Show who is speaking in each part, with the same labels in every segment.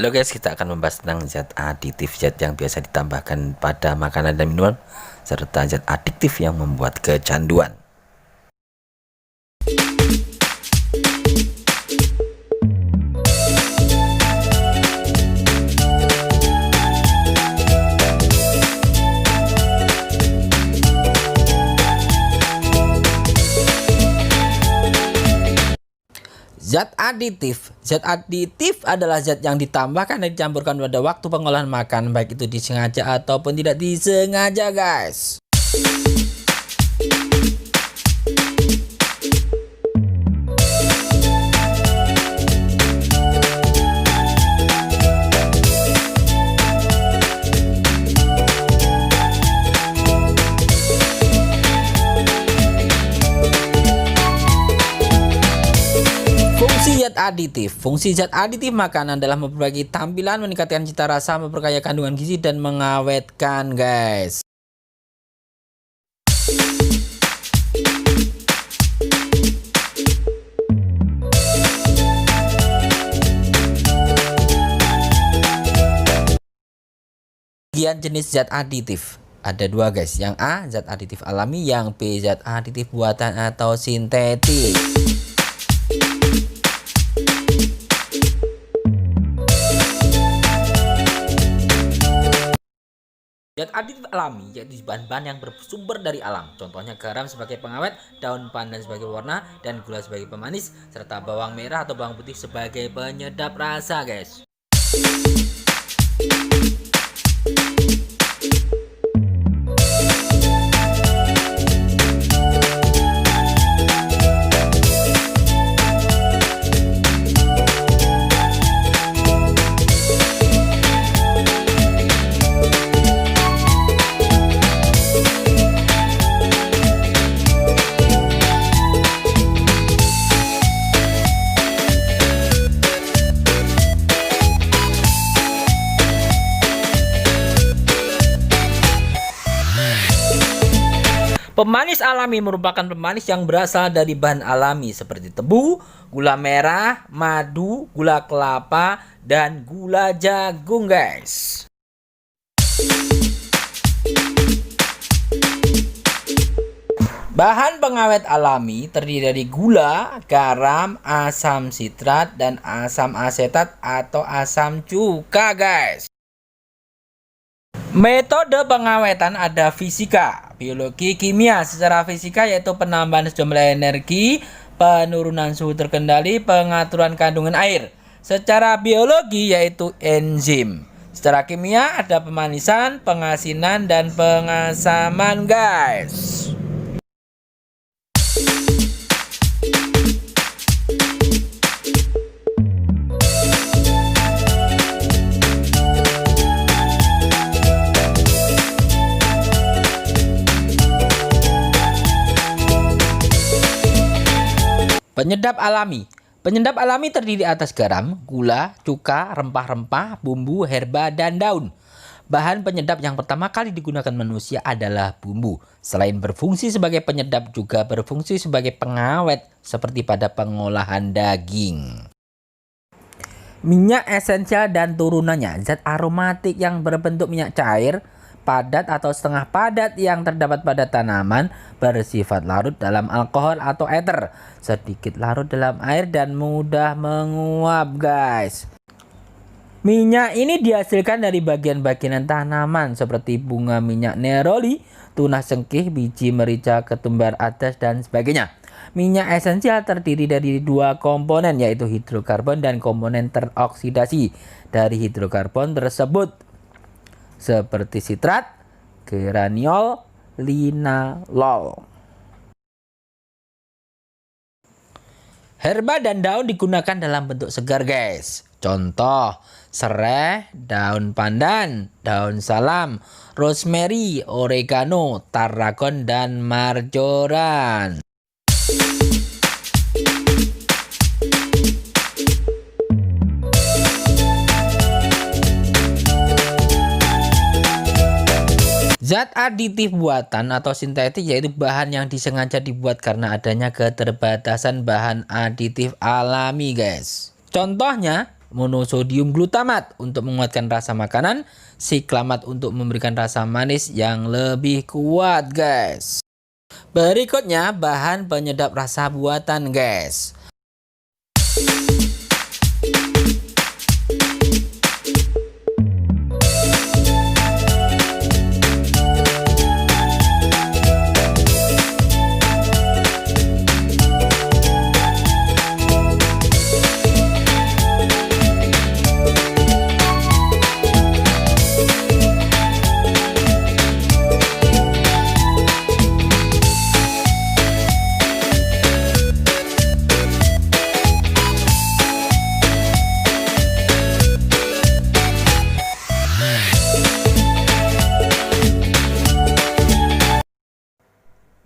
Speaker 1: Halo guys, kita akan membahas tentang zat aditif, zat yang biasa ditambahkan pada makanan dan minuman, serta zat adiktif yang membuat kecanduan. Zat aditif. Zat aditif adalah zat yang ditambahkan dan dicampurkan pada waktu pengolahan makan, baik itu disengaja ataupun tidak disengaja, guys. Fungsi zat aditif makanan adalah memperbaiki tampilan, meningkatkan cita rasa, memperkaya kandungan gizi, dan mengawetkan, guys. Bagian jenis zat aditif ada dua, guys. Yang A, zat aditif alami. Yang B, zat aditif buatan atau sintetik. Zat aditif alami yaitu bahan-bahan yang bersumber dari alam. Contohnya garam sebagai pengawet, daun pandan sebagai warna, dan gula sebagai pemanis, serta bawang merah atau bawang putih sebagai penyedap rasa, guys. Pemanis alami merupakan pemanis yang berasal dari bahan alami seperti tebu, gula merah, madu, gula kelapa, dan gula jagung, guys. Bahan pengawet alami terdiri dari gula, garam, asam sitrat, dan asam asetat atau asam cuka, guys. Metode pengawetan ada fisika, biologi, kimia. Secara fisika yaitu penambahan sejumlah energi, penurunan suhu terkendali, pengaturan kandungan air. Secara biologi yaitu enzim. Secara kimia ada pemanisan, pengasinan, dan pengasaman, guys. Penyedap alami. Penyedap alami terdiri atas garam, gula, cuka, rempah-rempah, bumbu, herba, dan daun. Bahan penyedap yang pertama kali digunakan manusia adalah bumbu. Selain berfungsi sebagai penyedap, juga berfungsi sebagai pengawet seperti pada pengolahan daging. Minyak esensial dan turunannya. Zat aromatik yang berbentuk minyak cair, padat atau setengah padat yang terdapat pada tanaman, bersifat larut dalam alkohol atau eter, sedikit larut dalam air, dan mudah menguap, guys. Minyak ini dihasilkan dari bagian-bagian tanaman seperti bunga minyak neroli, tunas sengkih, biji merica, ketumbar adas, dan sebagainya. Minyak esensial terdiri dari dua komponen, yaitu hidrokarbon dan komponen teroksidasi dari hidrokarbon tersebut, seperti sitrat, geraniol, linalol. Herba dan daun digunakan dalam bentuk segar, guys. Contoh, serai, daun pandan, daun salam, rosemary, oregano, tarragon, dan marjoram. Zat aditif buatan atau sintetik yaitu bahan yang disengaja dibuat karena adanya keterbatasan bahan aditif alami, guys. Contohnya monosodium glutamat untuk menguatkan rasa makanan, siklamat untuk memberikan rasa manis yang lebih kuat, guys. Berikutnya bahan penyedap rasa buatan, guys.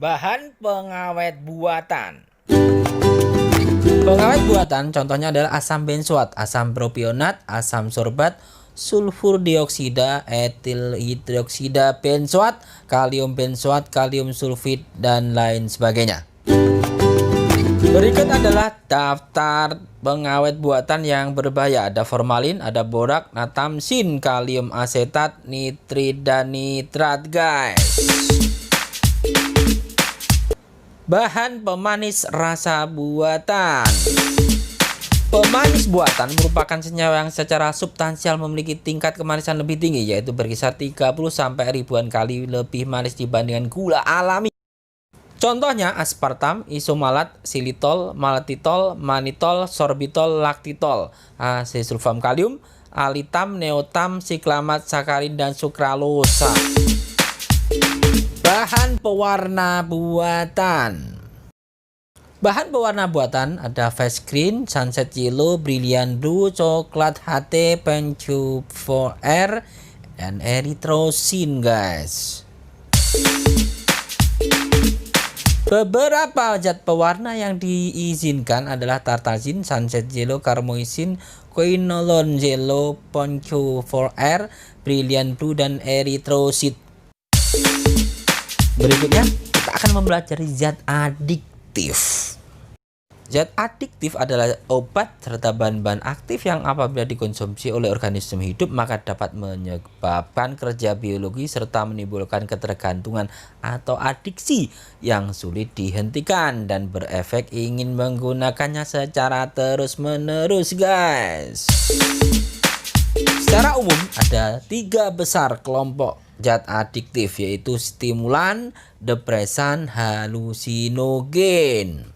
Speaker 1: Bahan pengawet buatan. Pengawet buatan contohnya adalah asam benzoat, asam propionat, asam sorbat, sulfur dioksida, etil hidroksida benzoat, kalium benzoat, kalium sulfid, dan lain sebagainya. Berikut adalah daftar pengawet buatan yang berbahaya. Ada formalin, ada borak, natamsin, kalium asetat, nitrit, dan nitrat, guys. Bahan pemanis rasa buatan. Pemanis buatan merupakan senyawa yang secara substansial memiliki tingkat kemanisan lebih tinggi, yaitu berkisar 30 sampai ribuan kali lebih manis dibandingkan gula alami. Contohnya aspartam, isomalat, silitol, maltitol, manitol, sorbitol, laktitol, asesulfam kalium, alitam, neotam, siklamat, sakarin, dan sukralosa. Bahan pewarna buatan. Bahan pewarna buatan ada face green, sunset yellow, brilliant blue, coklat HT, pencu 4R, dan erythrosin, guys. Beberapa zat pewarna yang diizinkan adalah tartazin, sunset yellow, carmoisin, quinolone yellow, pencu 4R, brilliant blue, dan erythrosid. Berikutnya kita akan mempelajari zat adiktif. Zat adiktif adalah obat serta bahan-bahan aktif yang apabila dikonsumsi oleh organisme hidup maka dapat menyebabkan kerja biologi serta menimbulkan ketergantungan atau adiksi yang sulit dihentikan dan berefek ingin menggunakannya secara terus-menerus, guys. Secara umum ada 3 besar kelompok zat adiktif, yaitu stimulan, depresan, halusinogen.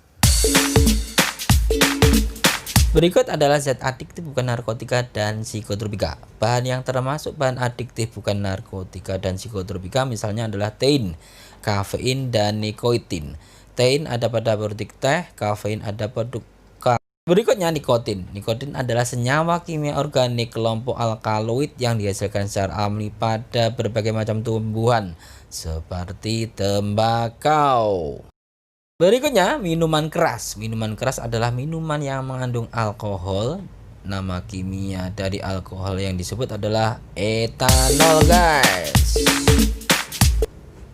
Speaker 1: Berikut adalah zat adiktif bukan narkotika dan psikotropika. Bahan yang termasuk bahan adiktif bukan narkotika dan psikotropika misalnya adalah tein, kafein, dan nikotin. Tein ada pada produk teh, kafein ada produk. Berikutnya nikotin. Nikotin adalah senyawa kimia organik kelompok alkaloid yang dihasilkan secara alami pada berbagai macam tumbuhan seperti tembakau. Berikutnya minuman keras. Minuman keras adalah minuman yang mengandung alkohol. Nama kimia dari alkohol yang disebut adalah etanol, guys.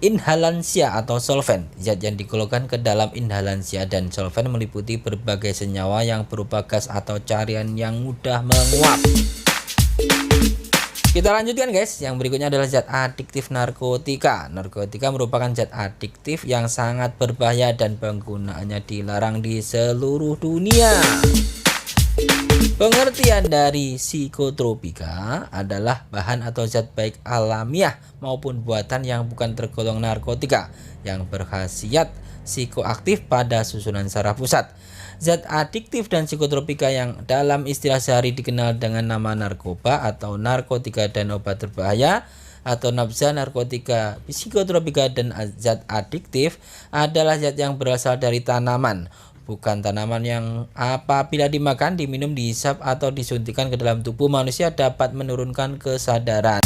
Speaker 1: Inhalansia atau solvent. Zat yang digolongkan ke dalam inhalansia dan solvent meliputi berbagai senyawa yang berupa gas atau cairan yang mudah menguap. Kita lanjutkan, guys. Yang berikutnya adalah zat adiktif narkotika. Narkotika merupakan zat adiktif yang sangat berbahaya dan penggunaannya dilarang di seluruh dunia. Pengertian dari psikotropika adalah bahan atau zat baik alamiah maupun buatan yang bukan tergolong narkotika yang berkhasiat psikoaktif pada susunan saraf pusat. Zat adiktif dan psikotropika yang dalam istilah sehari dikenal dengan nama narkoba atau narkotika dan obat berbahaya atau nafza, narkotika, psikotropika, dan zat adiktif adalah zat yang berasal dari tanaman. Bukan tanaman yang apabila dimakan, diminum, dihisap, atau disuntikan ke dalam tubuh manusia dapat menurunkan kesadaran.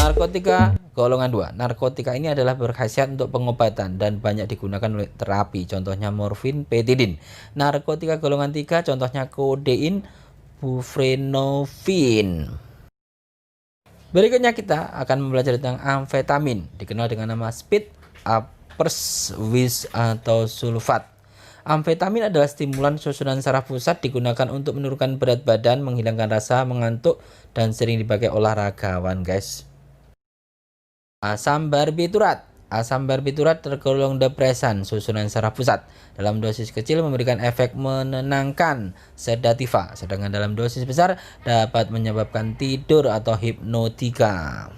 Speaker 1: Narkotika golongan 2. Narkotika ini adalah berkhasiat untuk pengobatan dan banyak digunakan oleh terapi. Contohnya morfin, petidin. Narkotika golongan 3 contohnya kodein, buprenorfin. Berikutnya kita akan mempelajari tentang amfetamin, dikenal dengan nama speed up Perswis atau sulfat. Amfetamin adalah stimulan susunan saraf pusat, digunakan untuk menurunkan berat badan, menghilangkan rasa mengantuk, dan sering dipakai olahragawan, guys. Asam barbiturat. Asam barbiturat tergolong depresan susunan saraf pusat. Dalam dosis kecil memberikan efek menenangkan sedativa, sedangkan dalam dosis besar dapat menyebabkan tidur atau hipnotika.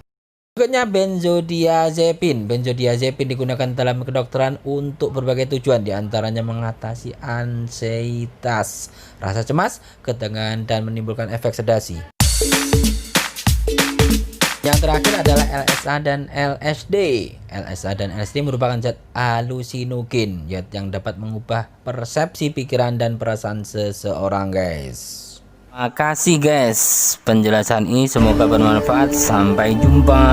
Speaker 1: Berikutnya benzodiazepin. Benzodiazepin digunakan dalam kedokteran untuk berbagai tujuan, diantaranya mengatasi ansietas, rasa cemas, ketegangan, dan menimbulkan efek sedasi. Yang terakhir adalah LSA dan LSD. LSA dan LSD merupakan zat halusinogen yang dapat mengubah persepsi pikiran dan perasaan seseorang, guys. Makasih guys, penjelasan ini semoga bermanfaat. Sampai jumpa.